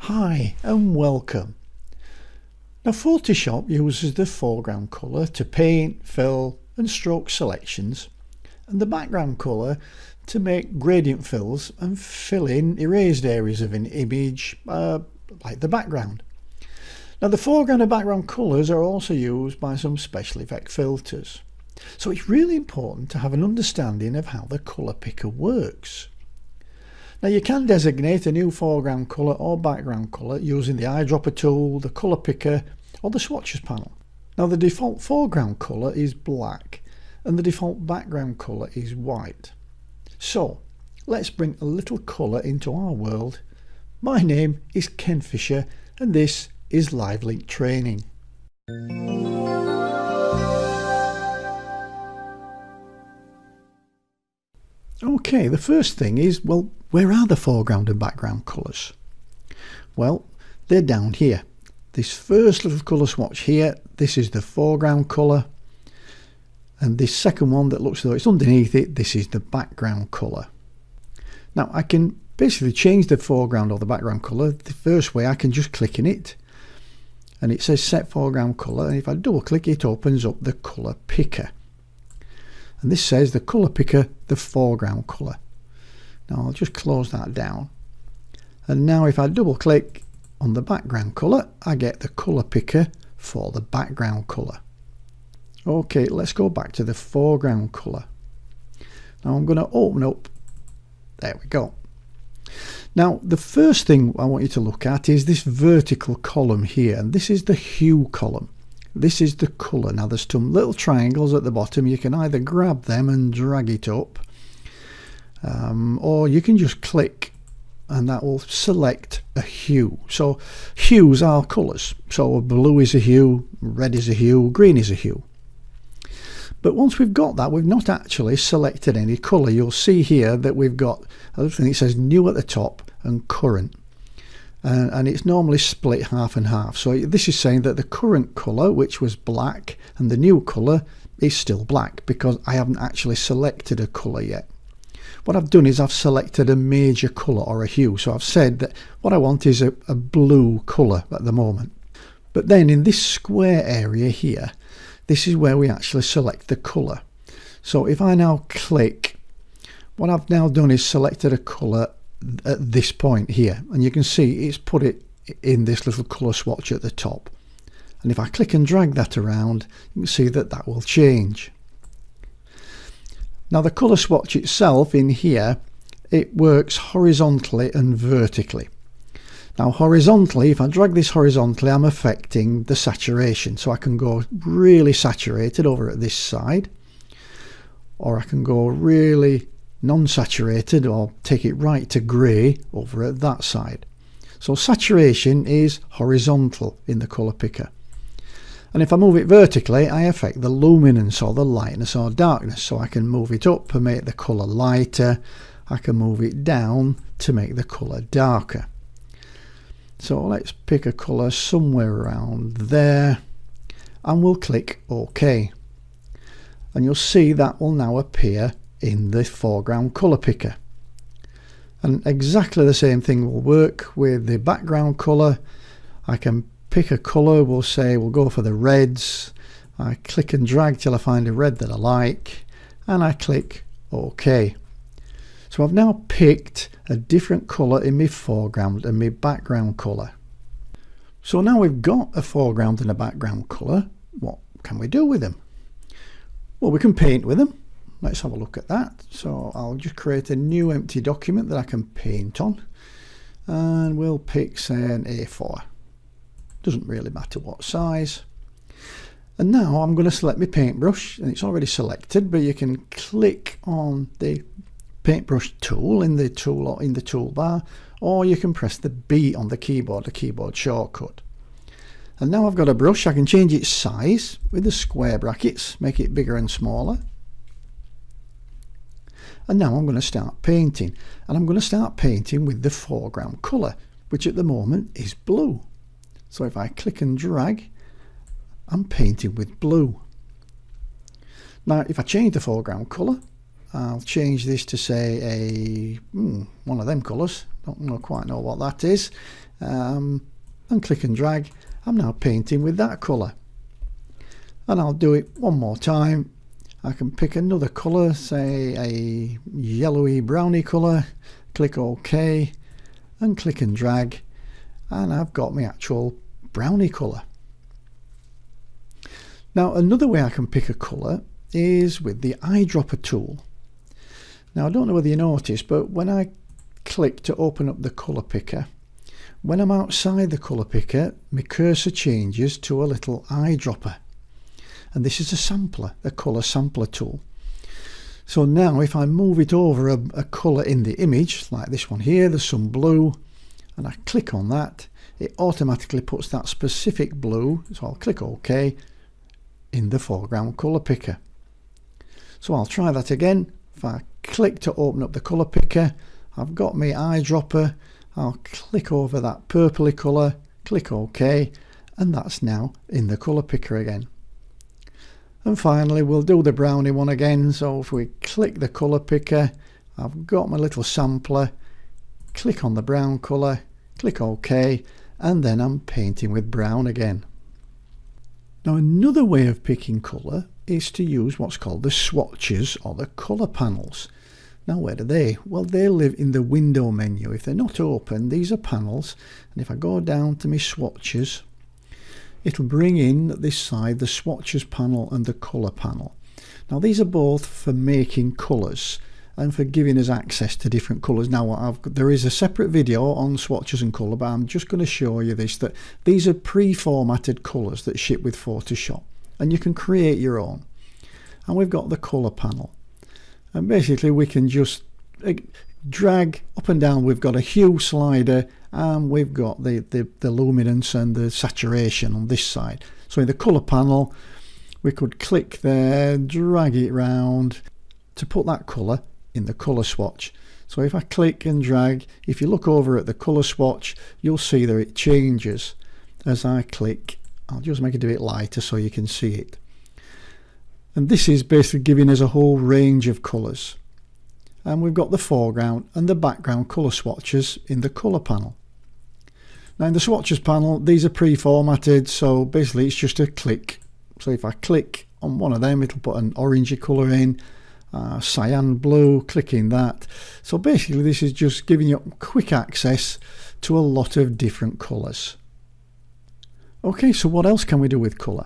Hi and welcome. Now Photoshop uses the foreground colour to paint, fill and stroke selections, and the background colour to make gradient fills and fill in erased areas of an image like the background. Now the foreground and background colours are also used by some special effect filters, so it's really important to have an understanding of how the colour picker works. Now you can designate a new foreground colour or background colour using the eyedropper tool, the colour picker or the Swatches panel. Now the default foreground colour is black and the default background colour is white. So let's bring a little colour into our world. My name is Ken Fisher and this is LiveLink Training. Okay, the first thing is, well, where are the foreground and background colours? Well, they're down here. This first little colour swatch here, this is the foreground colour, and this second one that looks as though it's underneath it, this is the background colour. Now I can basically change the foreground or the background colour. The first way, I can just click in it and it says set foreground colour, and if I double click it opens up the colour picker. And this says the colour picker, the foreground colour. Now I'll just close that down. And now if I double click on the background colour, I get the colour picker for the background colour. Okay, let's go back to the foreground colour. Now I'm going to open up, there we go. Now the first thing I want you to look at is this vertical column here, and this is the hue column. This is the colour. Now there's some little triangles at the bottom. You can either grab them and drag it up, or you can just click and that will select a hue. So hues are colours. So blue is a hue, red is a hue, green is a hue. But once we've got that, we've not actually selected any colour. You'll see here that we've got a little thing that says new at the top and current. And it's normally split half and half. So this is saying that the current colour, which was black, and the new colour is still black because I haven't actually selected a colour yet. What I've done is I've selected a major colour or a hue. So I've said that what I want is a blue colour at the moment. But then in this square area here, this is where we actually select the colour. So if I now click, what I've now done is selected a colour at this point here, and you can see it's put it in this little colour swatch at the top. And if I click and drag that around, you can see that that will change. Now the colour swatch itself in here, it works horizontally and vertically. Now horizontally, if I drag this horizontally, I'm affecting the saturation. So I can go really saturated over at this side, or I can go really non-saturated or take it right to grey over at that side. So saturation is horizontal in the colour picker. And if I move it vertically, I affect the luminance or the lightness or darkness. So I can move it up and make the colour lighter. I can move it down to make the colour darker. So let's pick a colour somewhere around there and we'll click OK. And you'll see that will now appear in the foreground colour picker. And exactly the same thing will work with the background colour. I can pick a colour, we'll say we'll go for the reds. I click and drag till I find a red that I like and I click OK. So I've now picked a different colour in my foreground and my background colour. So now we've got a foreground and a background colour, what can we do with them? Well, we can paint with them. Let's have a look at that. So I'll just create a new empty document that I can paint on, and we'll pick, say, an A4. Doesn't really matter what size. And now I'm going to select my paintbrush, and it's already selected, but you can click on the paintbrush tool in the toolbar, or you can press the B on the keyboard shortcut. And now I've got a brush. I can change its size with the square brackets, make it bigger and smaller. And now I'm going to start painting, and I'm going to start painting with the foreground colour, which at the moment is blue. So if I click and drag, I'm painting with blue. Now if I change the foreground colour, I'll change this to say one of them colours, don't quite know what that is, and click and drag. I'm now painting with that colour, and I'll do it one more time. I can pick another colour, say a yellowy browny colour, click OK and click and drag, and I've got my actual browny colour. Now another way I can pick a colour is with the eyedropper tool. Now I don't know whether you noticed, but when I click to open up the colour picker, when I'm outside the colour picker, my cursor changes to a little eyedropper. And this is a sampler, a colour sampler tool. So now if I move it over a colour in the image, like this one here, there's some blue, and I click on that, it automatically puts that specific blue, so I'll click OK, in the foreground colour picker. So I'll try that again. If I click to open up the colour picker, I've got my eyedropper, I'll click over that purpley colour, click OK, and that's now in the colour picker again. And finally we'll do the brownie one again. So if we click the colour picker, I've got my little sampler, click on the brown colour, click OK, and then I'm painting with brown again. Now another way of picking colour is to use what's called the swatches or the colour panels. Now where do they? Well, they live in the window menu. If they're not open, these are panels, and if I go down to my swatches, it'll bring in this side the swatches panel and the colour panel. Now these are both for making colours and for giving us access to different colours. Now there is a separate video on swatches and colour, but I'm just going to show you this, that these are pre-formatted colours that ship with Photoshop, and you can create your own. And we've got the colour panel, and basically we can just drag up and down. We've got a hue slider, and we've got the luminance and the saturation on this side. So in the colour panel we could click there, drag it round to put that colour in the colour swatch. So if I click and drag, if you look over at the colour swatch, you'll see that it changes as I click. I'll just make it a bit lighter so you can see it. And this is basically giving us a whole range of colours. And we've got the foreground and the background colour swatches in the colour panel. Now in the swatches panel, these are pre-formatted, so basically it's just a click. So if I click on one of them, it'll put an orangey colour in, cyan blue, clicking that. So basically this is just giving you quick access to a lot of different colours. Okay, so what else can we do with colour?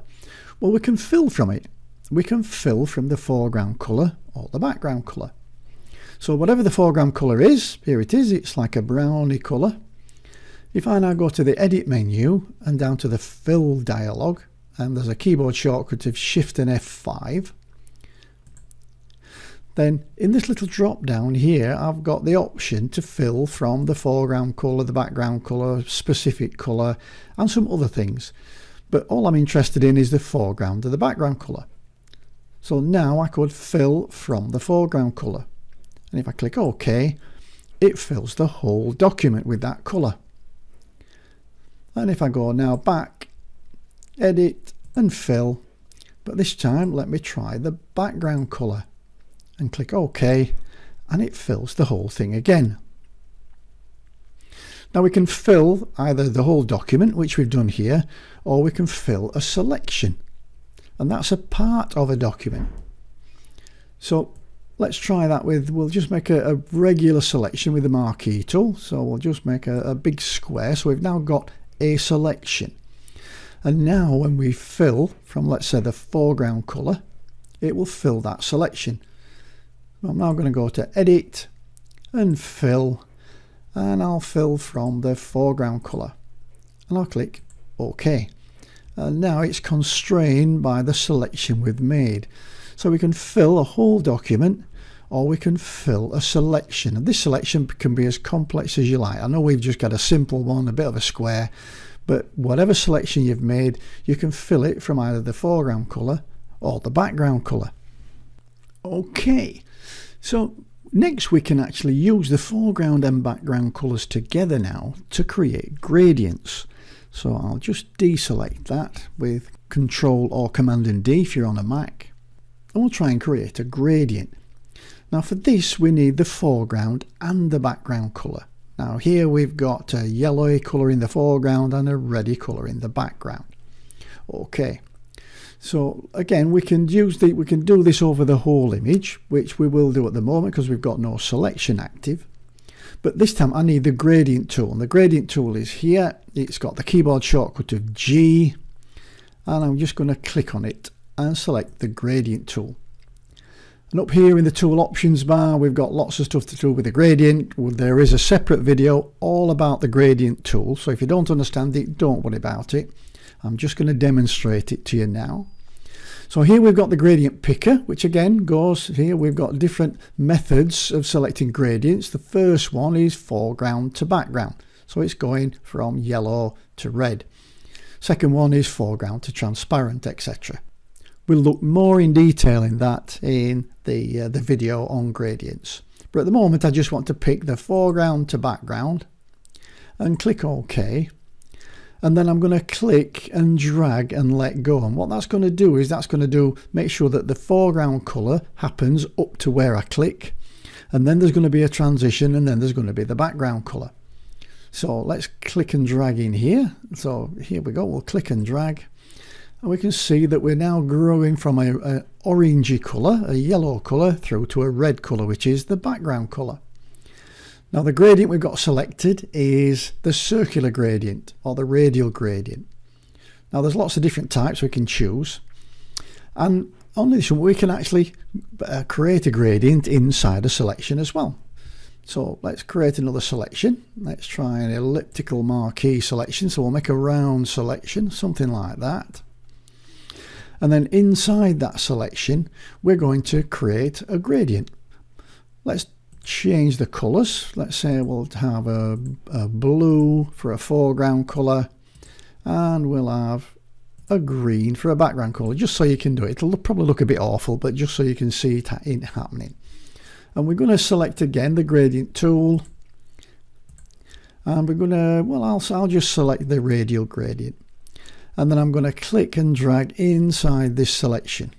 Well, we can fill from it. We can fill from the foreground colour or the background colour. So whatever the foreground colour is, here it is, it's like a browny colour. If I now go to the edit menu and down to the fill dialog, and there's a keyboard shortcut of Shift and F5, then in this little drop down here I've got the option to fill from the foreground colour, the background colour, specific colour, and some other things. But all I'm interested in is the foreground and the background colour. So now I could fill from the foreground colour. And if I click OK, it fills the whole document with that colour. And if I go now back, edit and fill, but this time let me try the background colour and click OK, and it fills the whole thing again. Now we can fill either the whole document, which we've done here, or we can fill a selection, and that's a part of a document. So let's try that with, we'll just make a regular selection with the marquee tool. So we'll just make a big square. So we've now got a selection. And now when we fill from, let's say, the foreground colour, it will fill that selection. I'm now going to go to edit and fill, and I'll fill from the foreground colour. And I'll click OK. And now it's constrained by the selection we've made. So we can fill a whole document, or we can fill a selection, and this selection can be as complex as you like. I know we've just got a simple one, a bit of a square, but whatever selection you've made, you can fill it from either the foreground colour or the background colour. Okay, so next we can actually use the foreground and background colours together now to create gradients. So I'll just deselect that with Control or Command and D if you're on a Mac. And we'll try and create a gradient. Now for this we need the foreground and the background colour. Now here we've got a yellowy colour in the foreground and a reddy colour in the background. Okay, so again we can do this over the whole image, which we will do at the moment because we've got no selection active. But this time I need the gradient tool, and the gradient tool is here. It's got the keyboard shortcut of G, and I'm just going to click on it and select the gradient tool. And up here in the tool options bar, we've got lots of stuff to do with the gradient. There is a separate video all about the gradient tool, so if you don't understand it, don't worry about it. I'm just going to demonstrate it to you now. So here we've got the gradient picker, which again goes here. We've got different methods of selecting gradients. The first one is foreground to background, so it's going from yellow to red. Second one is foreground to transparent, etc. We'll look more in detail in that in the video on gradients. But at the moment I just want to pick the foreground to background and click OK. And then I'm going to click and drag and let go. And what that's going to do is make sure that the foreground colour happens up to where I click. And then there's going to be a transition, and then there's going to be the background colour. So let's click and drag in here. So here we go, we'll click and drag. And we can see that we're now growing from an orangey colour, a yellow colour, through to a red colour, which is the background colour. Now the gradient we've got selected is the circular gradient or the radial gradient. Now there's lots of different types we can choose. And on this one we can actually create a gradient inside a selection as well. So let's create another selection. Let's try an elliptical marquee selection. So we'll make a round selection, something like that. And then inside that selection, we're going to create a gradient. Let's change the colours. Let's say we'll have a blue for a foreground colour, and we'll have a green for a background colour, just so you can do it. It'll probably look a bit awful, but just so you can see it happening. And we're going to select again the gradient tool, and we're going to, well, I'll just select the radial gradient. And then I'm going to click and drag inside this selection.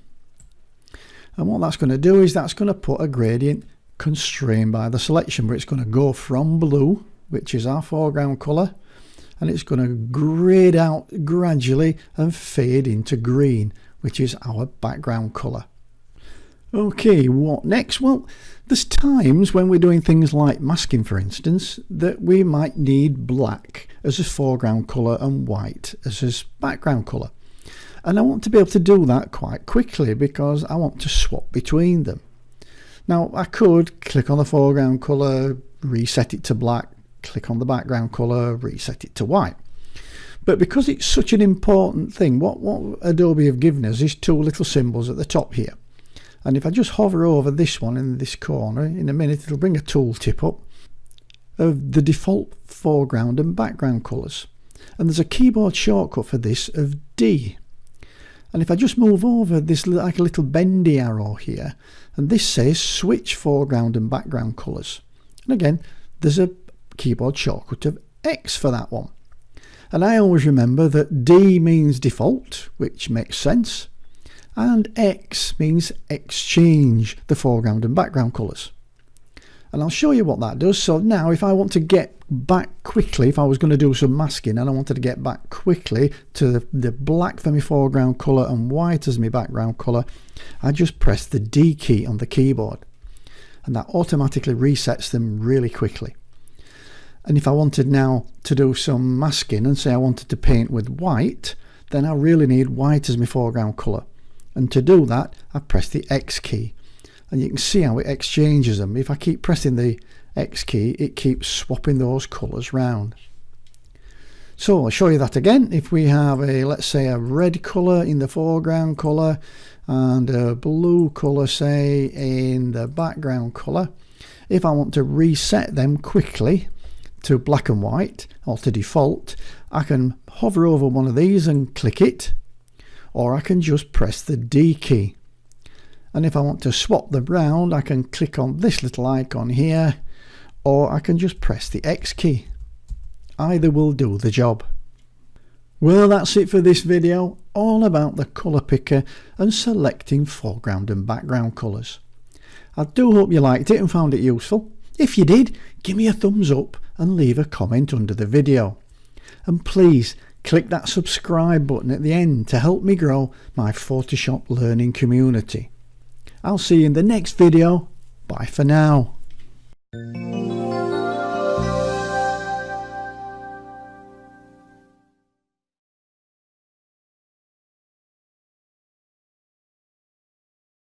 And what that's going to do is that's going to put a gradient constrained by the selection, where it's going to go from blue, which is our foreground colour, and it's going to grade out gradually and fade into green, which is our background colour. Okay, what next? Well, there's times when we're doing things like masking, for instance, that we might need black as a foreground colour and white as a background colour. And I want to be able to do that quite quickly because I want to swap between them. Now, I could click on the foreground colour, reset it to black, click on the background colour, reset it to white. But because it's such an important thing, what Adobe have given us is two little symbols at the top here. And if I just hover over this one in this corner, in a minute it'll bring a tooltip up of the default foreground and background colours. And there's a keyboard shortcut for this of D. And if I just move over this like a little bendy arrow here, and this says switch foreground and background colours. And again, there's a keyboard shortcut of X for that one. And I always remember that D means default, which makes sense. And X means exchange the foreground and background colours. And I'll show you what that does. So now if I want to get back quickly, if I was going to do some masking and I wanted to get back quickly to the black for my foreground colour and white as my background colour, I just press the D key on the keyboard. And that automatically resets them really quickly. And if I wanted now to do some masking and say I wanted to paint with white, then I really need white as my foreground colour. And to do that, I press the X key. And you can see how it exchanges them. If I keep pressing the X key, it keeps swapping those colours round. So I'll show you that again. If we have let's say a red colour in the foreground colour and a blue colour, say, in the background colour, if I want to reset them quickly to black and white or to default, I can hover over one of these and click it, or I can just press the D key. And if I want to swap them round, I can click on this little icon here, or I can just press the X key. Either will do the job. Well, that's it for this video, all about the colour picker and selecting foreground and background colours. I do hope you liked it and found it useful. If you did, give me a thumbs up and leave a comment under the video. And please click that subscribe button at the end to help me grow my Photoshop learning community. I'll see you in the next video. Bye for now.